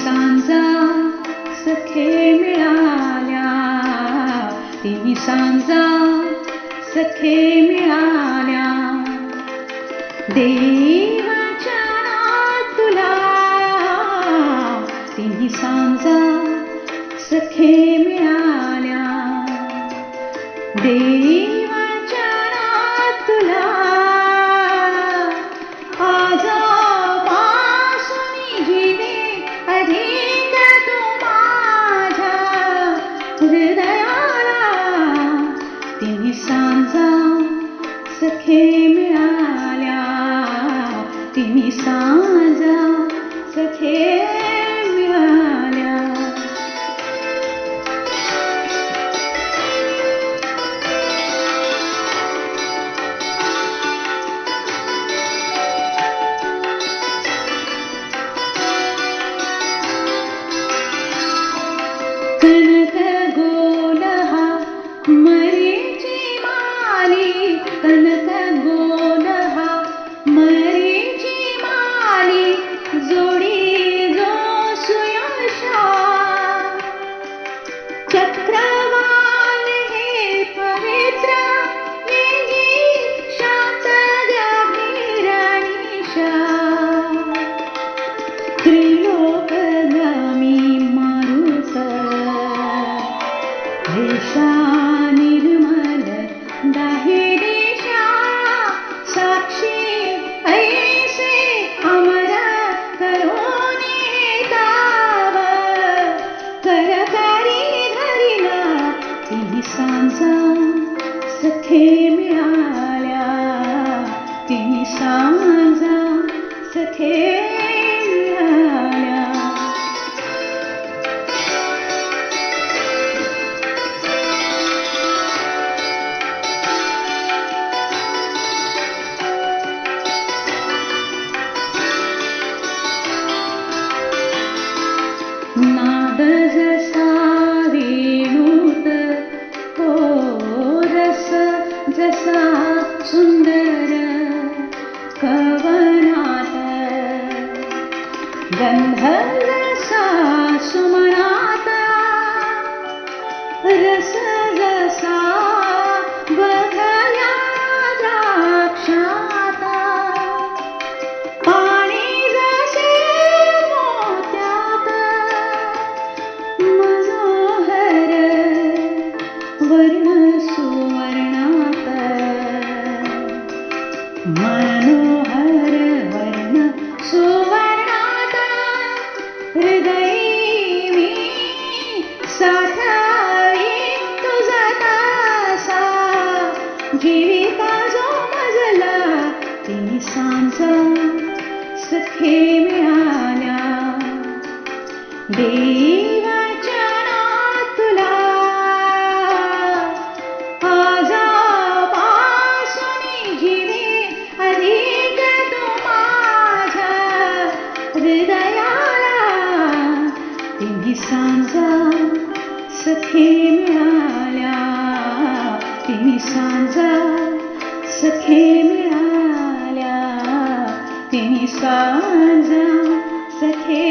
सांजा सखे मिळाल्या, तिन्ही सांजा सखे मिळाल्या. देवाच्या तुला तिन्ही सांजा सखे मिळाल्या. देवाच्या तुला आजपासून जीवे अधिक तू माझ्या हृदयाला. तिन्ही सांजा सखे मिळाल्या, तिन्ही सांजा सखे मिळाल्या. कनक गोल हा मरीची माली, कनक गोल हा मरीची माली, जोडी जो सुयशा. चक्रवाल हे पवित्र येई शांत गंभीरणीशा. त्रिलोकगामी मारुत देशा निर्मल दाही देशा. साक्षी ऐसे अमर करोनी ताव, करकरी धरिला. तिन्ही सांजा सखे मिळाल्या, तिन्ही सांजा सखे मिळाल्या. नाद जसा वेणूत हो रस जसा सुंदर कवनात. गंध जसा सुमनात, रस जसा बघल्या द्राक्षात. पाणी जसे मोत्यात मनोहर वर्ण सुवर्णात. मनोहर वर्ण सुवर्णात. हृदयी मी साठवी तुझा तासा, जीविका जो मजला. तिन्ही सांजा सखे मिळाल्या. देवाच्या तुला आजपासून जीवे अधिक तू माझ्या हृदयाला. तिन्ही सांजा सखे मिळाल्या, तिन्ही सांजा सखे मिळाल्या, तिन्ही सांजा सखे